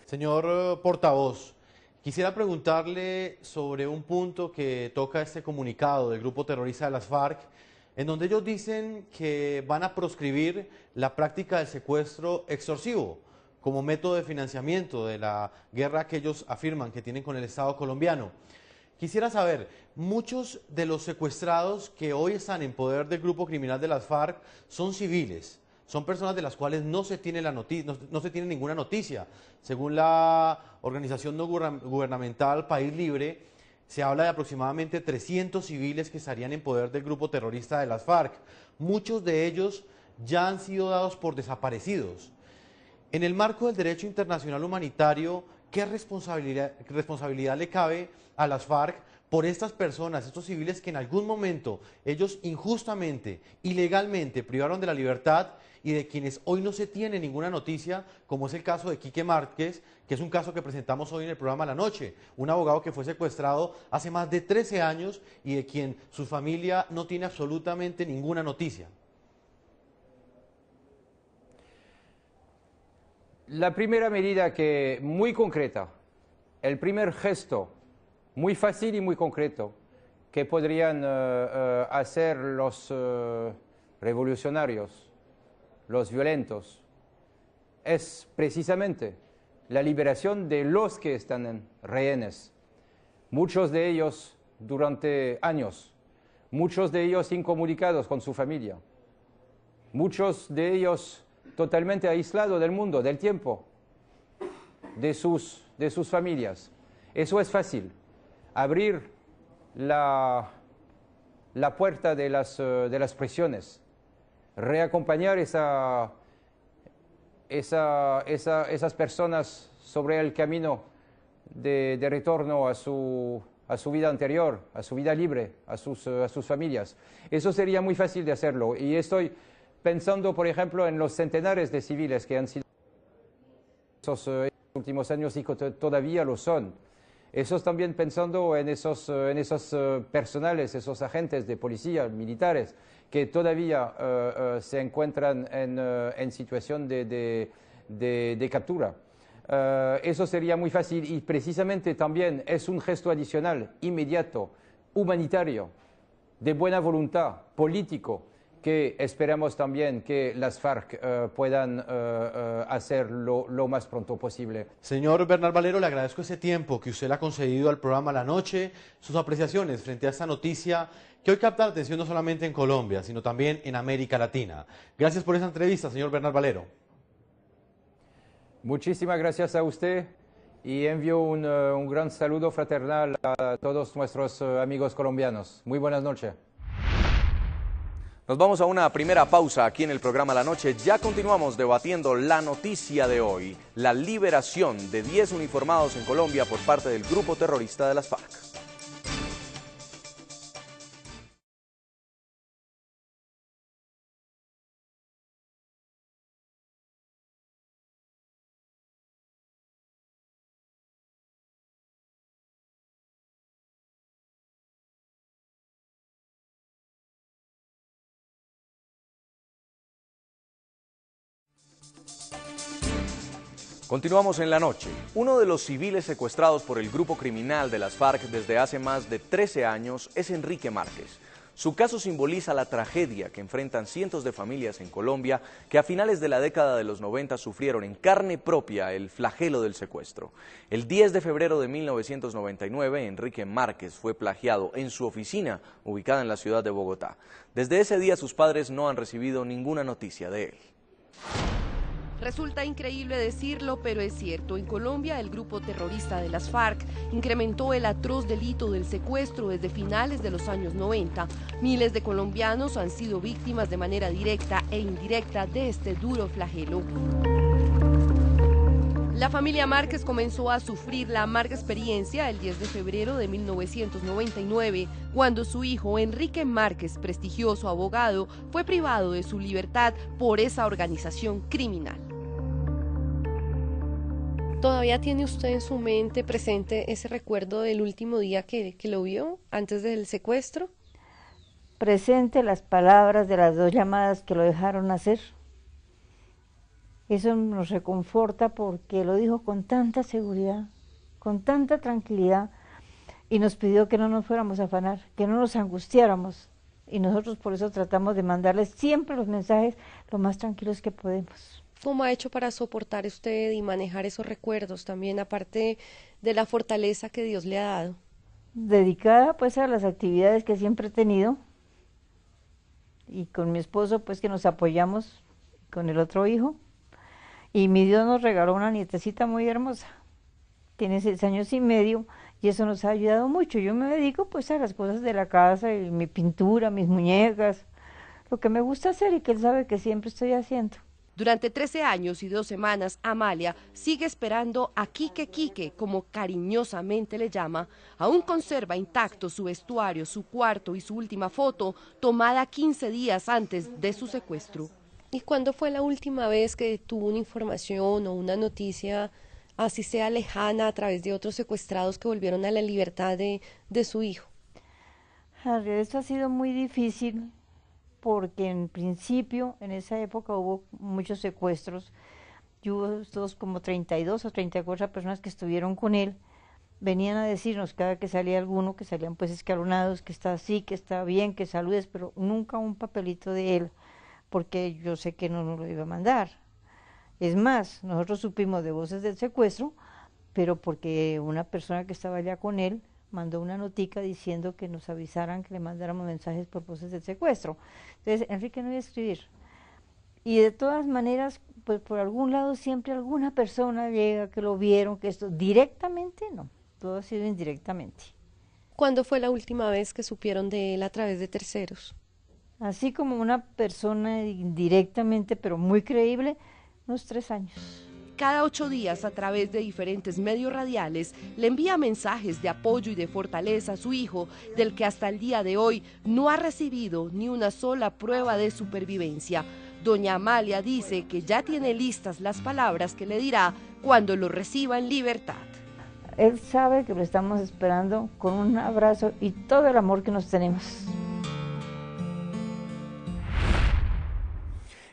Señor portavoz, quisiera preguntarle sobre un punto que toca este comunicado del grupo terrorista de las FARC, en donde ellos dicen que van a proscribir la práctica del secuestro extorsivo como método de financiamiento de la guerra que ellos afirman que tienen con el Estado colombiano. Quisiera saber, muchos de los secuestrados que hoy están en poder del grupo criminal de las FARC son civiles. Son personas de las cuales no se tiene, no se tiene ninguna noticia. Según la organización no gubernamental País Libre, se habla de aproximadamente 300 civiles que estarían en poder del grupo terrorista de las FARC. Muchos de ellos ya han sido dados por desaparecidos. En el marco del derecho internacional humanitario, ¿qué responsabilidad le cabe a las FARC por estas personas, estos civiles que en algún momento ellos injustamente, ilegalmente privaron de la libertad y de quienes hoy no se tiene ninguna noticia, como es el caso de Quique Márquez, que es un caso que presentamos hoy en el programa La Noche, un abogado que fue secuestrado hace más de 13 años y de quien su familia no tiene absolutamente ninguna noticia? La primera medida que muy concreta, el primer gesto muy fácil y muy concreto que podrían hacer los revolucionarios, los violentos, es precisamente la liberación de los que están en rehenes. Muchos de ellos durante años, muchos de ellos incomunicados con su familia, muchos de ellos totalmente aislados del mundo, del tiempo, de sus familias. Eso es fácil. Abrir la puerta de las prisiones, reacompañar esas personas sobre el camino de retorno a su vida anterior, a su vida libre, a sus familias. Eso sería muy fácil de hacerlo. Y estoy pensando, por ejemplo, en los centenares de civiles que han sido esos últimos años y que todavía lo son. Esos también pensando en esos personales, esos agentes de policía, militares, que todavía se encuentran en situación de captura. Eso sería muy fácil y precisamente también es un gesto adicional, inmediato, humanitario, de buena voluntad, político, que esperamos también que las FARC puedan hacer lo más pronto posible. Señor Bernal Valero, le agradezco ese tiempo que usted le ha concedido al programa La Noche, sus apreciaciones frente a esta noticia que hoy capta la atención no solamente en Colombia, sino también en América Latina. Gracias por esa entrevista, señor Bernal Valero. Muchísimas gracias a usted y envío un gran saludo fraternal a todos nuestros amigos colombianos. Muy buenas noches. Nos vamos a una primera pausa aquí en el programa La Noche. Ya continuamos debatiendo la noticia de hoy, la liberación de 10 uniformados en Colombia por parte del grupo terrorista de las FARC. Continuamos en La Noche. Uno de los civiles secuestrados por el grupo criminal de las FARC desde hace más de 13 años es Enrique Márquez. Su caso simboliza la tragedia que enfrentan cientos de familias en Colombia que a finales de la década de los 90 sufrieron en carne propia el flagelo del secuestro. El 10 de febrero de 1999, Enrique Márquez fue plagiado en su oficina, ubicada en la ciudad de Bogotá. Desde ese día sus padres no han recibido ninguna noticia de él. Resulta increíble decirlo, pero es cierto. En Colombia, el grupo terrorista de las FARC incrementó el atroz delito del secuestro desde finales de los años 90. Miles de colombianos han sido víctimas de manera directa e indirecta de este duro flagelo. La familia Márquez comenzó a sufrir la amarga experiencia el 10 de febrero de 1999, cuando su hijo Enrique Márquez, prestigioso abogado, fue privado de su libertad por esa organización criminal. ¿Todavía tiene usted en su mente presente ese recuerdo del último día que lo vio antes del secuestro? Presente las palabras de las dos llamadas que lo dejaron hacer. Eso nos reconforta porque lo dijo con tanta seguridad, con tanta tranquilidad, y nos pidió que no nos fuéramos a afanar, que no nos angustiáramos, y nosotros por eso tratamos de mandarles siempre los mensajes lo más tranquilos que podemos. ¿Cómo ha hecho para soportar usted y manejar esos recuerdos también, aparte de la fortaleza que Dios le ha dado? Dedicada pues a las actividades que siempre he tenido, y con mi esposo pues que nos apoyamos con el otro hijo, y mi Dios nos regaló una nietecita muy hermosa, tiene 6 años y medio, y eso nos ha ayudado mucho. Yo me dedico pues a las cosas de la casa, y mi pintura, mis muñecas, lo que me gusta hacer y que él sabe que siempre estoy haciendo. Durante 13 años y 2 semanas, Amalia sigue esperando a Quique, como cariñosamente le llama. Aún conserva intacto su vestuario, su cuarto y su última foto, tomada 15 días antes de su secuestro. ¿Y cuándo fue la última vez que tuvo una información o una noticia, así sea lejana, a través de otros secuestrados que volvieron a la libertad de su hijo? Harry, esto ha sido muy difícil, porque en principio, en esa época hubo muchos secuestros, y hubo todos como 32 o 34 personas que estuvieron con él, venían a decirnos cada que salía alguno, que salían pues escalonados, que está así, que está bien, que saludes, pero nunca un papelito de él, porque yo sé que no nos lo iba a mandar. Es más, nosotros supimos de voces del secuestro, pero porque una persona que estaba allá con él mandó una notica diciendo que nos avisaran, que le mandáramos mensajes por voces del secuestro. Entonces, Enrique no iba a escribir. Y de todas maneras, pues por algún lado siempre alguna persona llega, que lo vieron, que esto, directamente no, todo ha sido indirectamente. ¿Cuándo fue la última vez que supieron de él a través de terceros? Así como una persona indirectamente, pero muy creíble, unos 3 años. Cada 8 días, a través de diferentes medios radiales, le envía mensajes de apoyo y de fortaleza a su hijo, del que hasta el día de hoy no ha recibido ni una sola prueba de supervivencia. Doña Amalia dice que ya tiene listas las palabras que le dirá cuando lo reciba en libertad. Él sabe que lo estamos esperando con un abrazo y todo el amor que nos tenemos.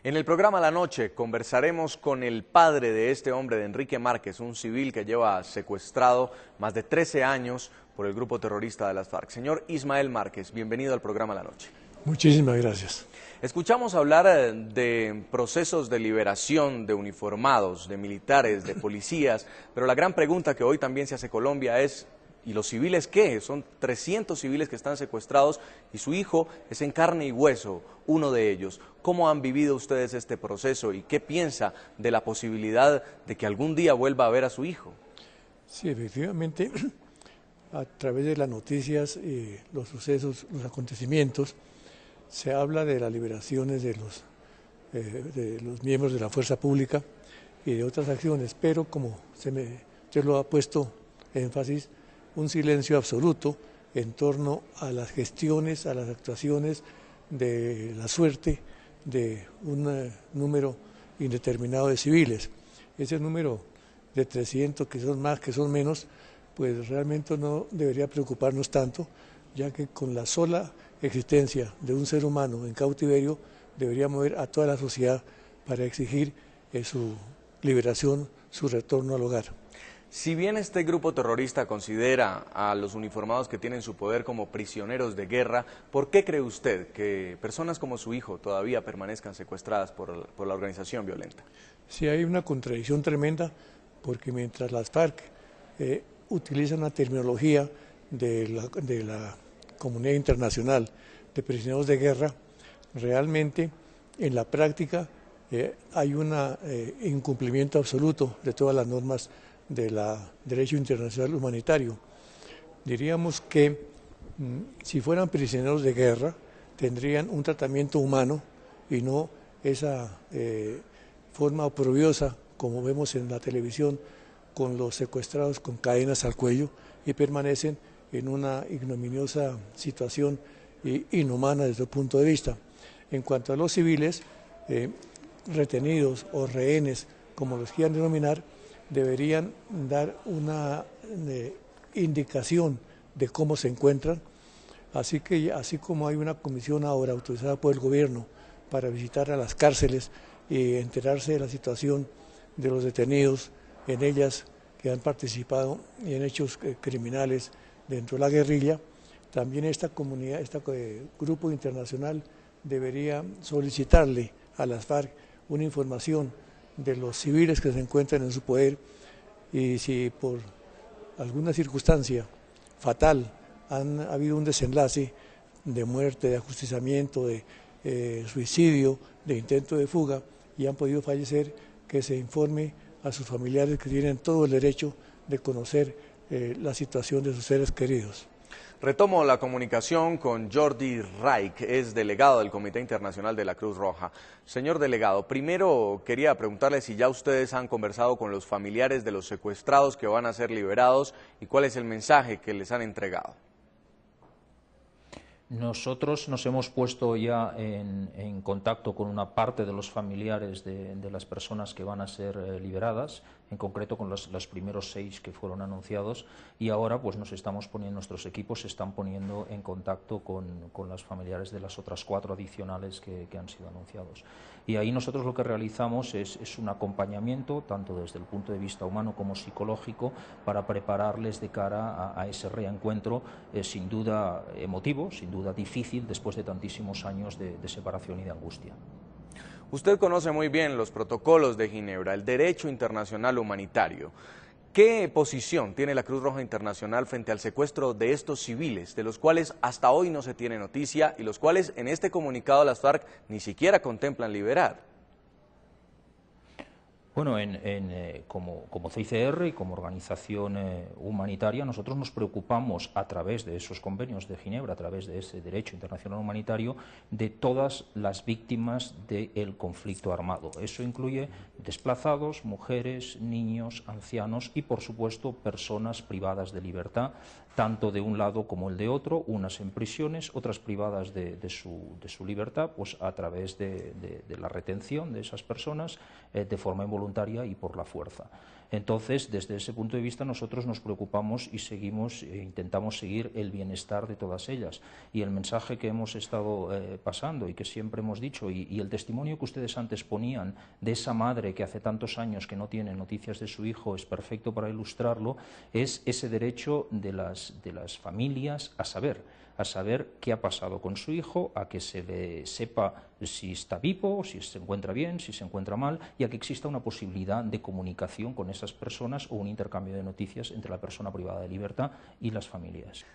En el programa La Noche conversaremos con el padre de este hombre, de Enrique Márquez, un civil que lleva secuestrado más de 13 años por el grupo terrorista de las FARC. Señor Ismael Márquez, bienvenido al programa La Noche. Muchísimas gracias. Escuchamos hablar de procesos de liberación de uniformados, de militares, de policías, pero la gran pregunta que hoy también se hace Colombia es: ¿y los civiles qué? Son 300 civiles que están secuestrados y su hijo es en carne y hueso, uno de ellos. ¿Cómo han vivido ustedes este proceso y qué piensa de la posibilidad de que algún día vuelva a ver a su hijo? Sí, efectivamente, a través de las noticias, los sucesos, los acontecimientos, se habla de las liberaciones de los miembros de la fuerza pública y de otras acciones, pero como usted lo ha puesto énfasis, un silencio absoluto en torno a las gestiones, a las actuaciones de la suerte de un número indeterminado de civiles. Ese número de 300, que son más, que son menos, pues realmente no debería preocuparnos tanto, ya que con la sola existencia de un ser humano en cautiverio debería mover a toda la sociedad para exigir su liberación, su retorno al hogar. Si bien este grupo terrorista considera a los uniformados que tienen su poder como prisioneros de guerra, ¿por qué cree usted que personas como su hijo todavía permanezcan secuestradas por la organización violenta? Sí, hay una contradicción tremenda, porque mientras las FARC utilizan una terminología de la comunidad internacional de prisioneros de guerra, realmente en la práctica hay un incumplimiento absoluto de todas las normas del derecho internacional humanitario. Diríamos que si fueran prisioneros de guerra tendrían un tratamiento humano y no esa forma oprobiosa como vemos en la televisión, con los secuestrados con cadenas al cuello y permanecen en una ignominiosa situación inhumana desde el punto de vista. En cuanto a los civiles retenidos o rehenes, como los quieran denominar, deberían dar una indicación de cómo se encuentran, así como hay una comisión ahora autorizada por el gobierno para visitar a las cárceles y enterarse de la situación de los detenidos en ellas que han participado en hechos criminales dentro de la guerrilla. También esta comunidad, este grupo internacional debería solicitarle a las FARC una información de los civiles que se encuentran en su poder, y si por alguna circunstancia fatal ha habido un desenlace de muerte, de ajusticiamiento, de suicidio, de intento de fuga y han podido fallecer, que se informe a sus familiares, que tienen todo el derecho de conocer la situación de sus seres queridos. Retomo la comunicación con Jordi Reich, es delegado del Comité Internacional de la Cruz Roja. Señor delegado, primero quería preguntarle si ya ustedes han conversado con los familiares de los secuestrados que van a ser liberados y cuál es el mensaje que les han entregado. Nosotros nos hemos puesto ya en contacto con una parte de los familiares de las personas que van a ser liberadas, en concreto con los primeros 6 que fueron anunciados, y ahora pues nuestros equipos se están poniendo en contacto con las familiares de las otras 4 adicionales que han sido anunciados. Y ahí nosotros lo que realizamos es un acompañamiento, tanto desde el punto de vista humano como psicológico, para prepararles de cara a ese reencuentro, sin duda emotivo, sin duda difícil, después de tantísimos años de separación y de angustia. Usted conoce muy bien los protocolos de Ginebra, el derecho internacional humanitario. ¿Qué posición tiene la Cruz Roja Internacional frente al secuestro de estos civiles, de los cuales hasta hoy no se tiene noticia y los cuales en este comunicado las FARC ni siquiera contemplan liberar? Bueno, como CICR y como organización humanitaria, nosotros nos preocupamos a través de esos convenios de Ginebra, a través de ese derecho internacional humanitario, de todas las víctimas del conflicto armado. Eso incluye desplazados, mujeres, niños, ancianos y, por supuesto, personas privadas de libertad, tanto de un lado como el de otro, unas en prisiones, otras privadas de su libertad, pues a través de la retención de esas personas de forma involuntaria y por la fuerza. Entonces, desde ese punto de vista, nosotros nos preocupamos y intentamos seguir el bienestar de todas ellas. Y el mensaje que hemos estado pasando y que siempre hemos dicho, y el testimonio que ustedes antes ponían de esa madre que hace tantos años que no tiene noticias de su hijo, es perfecto para ilustrarlo, es ese derecho de las familias a saber qué ha pasado con su hijo, a que se le sepa si está vivo, si se encuentra bien, si se encuentra mal, y a que exista una posibilidad de comunicación con esas personas o un intercambio de noticias entre la persona privada de libertad y las familias.